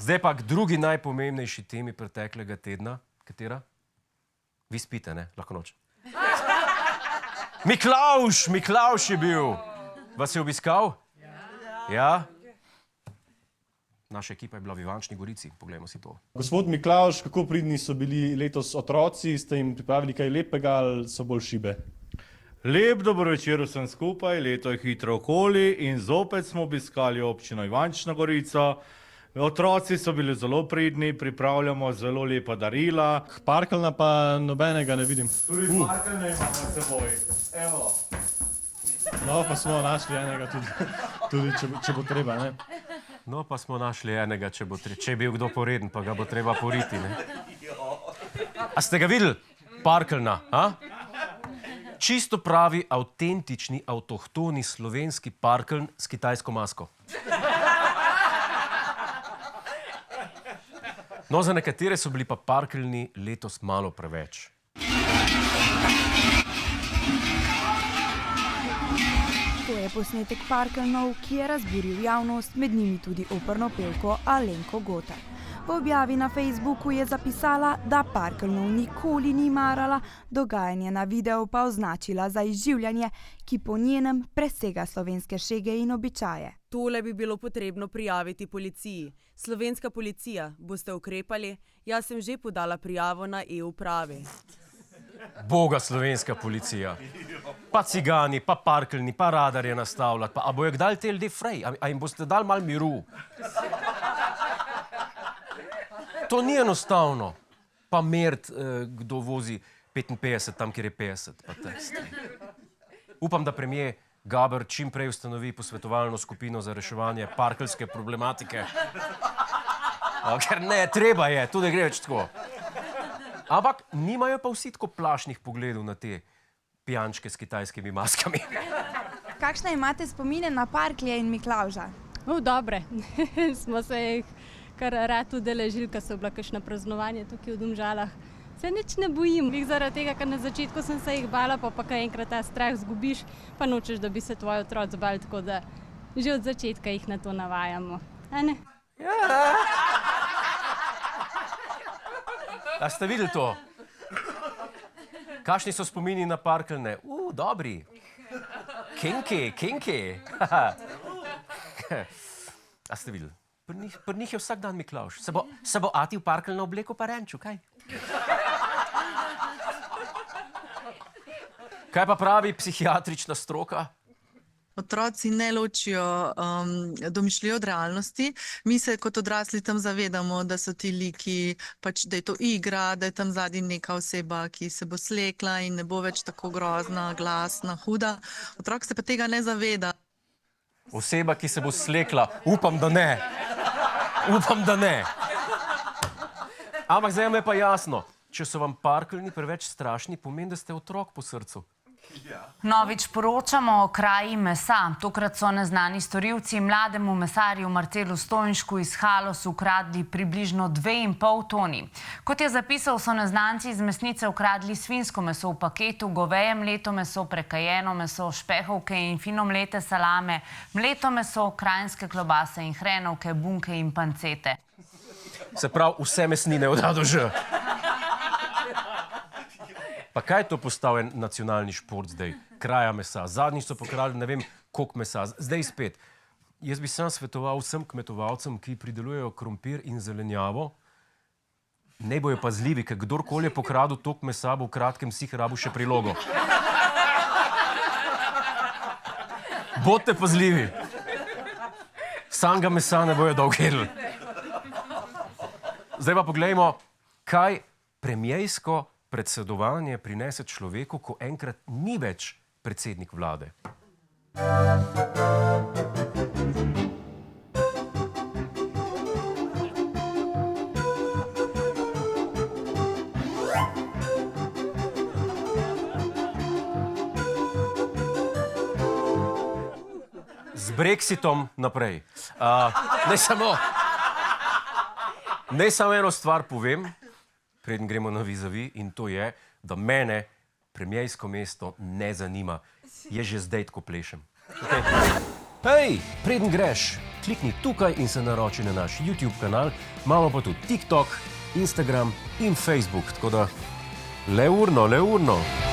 Zdaj pa k drugi najpomembnejši temi preteklega tedna. Katera? Vi spite, ne? Lahko noč. Miklavž je bil. Vas je obiskal? Ja? Naša ekipa je bila v Ivančni Gorici. Poglejmo si to. Gospod Miklavž, kako pridni so bili letos otroci? Ste jim pripravili kaj lepega ali so bolj šibe? Lep dober večer vsem skupaj, leto je hitro okoli in zopet smo obiskali občino Ivančna Gorica. Otroci so bili zelo pridni, pripravljamo zelo lepa darila. Parkeljna pa nobenega ne vidim. Tudi parkeljne imamo s seboj. Evo. No, pa smo našli enega tudi če bo treba, ne? No, pa smo našli enega, če je bil kdo poreden, pa ga bo treba poriti, ne? A ste ga videli? Parkeljna, a? Čisto pravi, avtentični, avtohtoni slovenski parkeljn s kitajsko masko. No, za nekatere so bili pa parkeljni letos malo preveč. To je posnetek parkeljnov, ki je razburil javnost, med njimi tudi operno pevko Alenko Gotar. V objavi na Facebooku je zapisala, da parkeljnov nikoli ni marala, dogajanje na videu pa označila za izživljanje, ki po njenem presega slovenske šege in običaje. Tole bi bilo potrebno prijaviti policiji. Slovenska policija, boste ukrepali? Jaz sem že podala prijavo na e-upravi. Boga slovenska policija. Pa cigani, pa parkeljni, pa radarje nastavljati. A bojo kdaj te ljudje frej? A jim boste dali malo miru? To ni enostavno. Pa meriti, kdo vozi 55 tam, kjer je 50. Pa upam, da premier Gaber čim prej ustanovi posvetovalno skupino za reševanje parkeljske problematike. Ker ne, treba je, to ne gre več tako. Ampak nimajo pa vsi tako plašnih pogledov na te pijančke s kitajskimi maskami. Kakšne imate spomine na parklje in Miklavža? Dobre. Smo se jih kar rad udeležili, ko so bila kakšna praznovanja tukaj v Domžalah. Se nič ne bojim, zaradi tega, ker na začetku sem se jih bala, pa kaj enkrat ta strah zgubiš, pa nočeš, da bi se tvoji otroci bali, tako da že od začetka jih na to navajamo. A ne? A ste videli to? Kakšni so spomini na parkeljne? Dobri. Kinky. A ste videli? Pri njih je vsak dan Miklavž. Se bo ati v parkeljno obleko pa renčil, kaj? Kaj pa pravi psihiatrična stroka? Otroci ne ločijo domišljijo od realnosti. Mi se kot odrasli tam zavedamo, da so ti liki, pač, da je to igra, da je tam zadnji neka oseba, ki se bo slekla in ne bo več tako grozna, glasna, huda. Otrok se pa tega ne zaveda. Oseba, ki se bo slekla, upam, da ne. Upam, da ne. Ampak zdaj me pa jasno, če so vam parkeljni preveč strašni, pomeni, da ste otrok po srcu. Novič poročamo o kraji mesa. Tokrat so neznani storilci mlademu mesarju Marcelu Stojnšku iz Haloz ukradli približno 2,5 toni. Kot je zapisal, so neznanci iz mesnice ukradli svinjsko meso v paketu, goveje mleto meso, prekajeno meso, špehovke in fino mlete salame, mleto meso, kranjske klobase in hrenovke, bunke in pancete. Se pravi, vse mesnine od A do Ž. Pa kaj je to postal en nacionalni šport zdaj? Kraja mesa. Zadnjič so pokradli ne vem koliko mesa. Zdaj spet. Jaz bi sam svetoval vsem kmetovalcem, ki pridelujejo krompir in zelenjavo, ne bojo pazljivi, ker kdorkoli je pokradil toliko mesa, bo v kratkem si rabil še prilogo. Bodite pazljivi. Samega mesa ne bojo dolgo jedli. Zdaj pa poglejmo, kaj premiersko predsedovanje prinese človeku, ko enkrat ni več predsednik vlade. Z Brexitom naprej. Naj samo eno stvar povem, preden gremo na vizavi, in to je, da mene premiersko mesto ne zanima. Je že zdaj tako plešem. Hej, preden greš, klikni tukaj in se naroči na naš YouTube kanal. Imamo pa tudi TikTok, Instagram in Facebook, tako da le urno.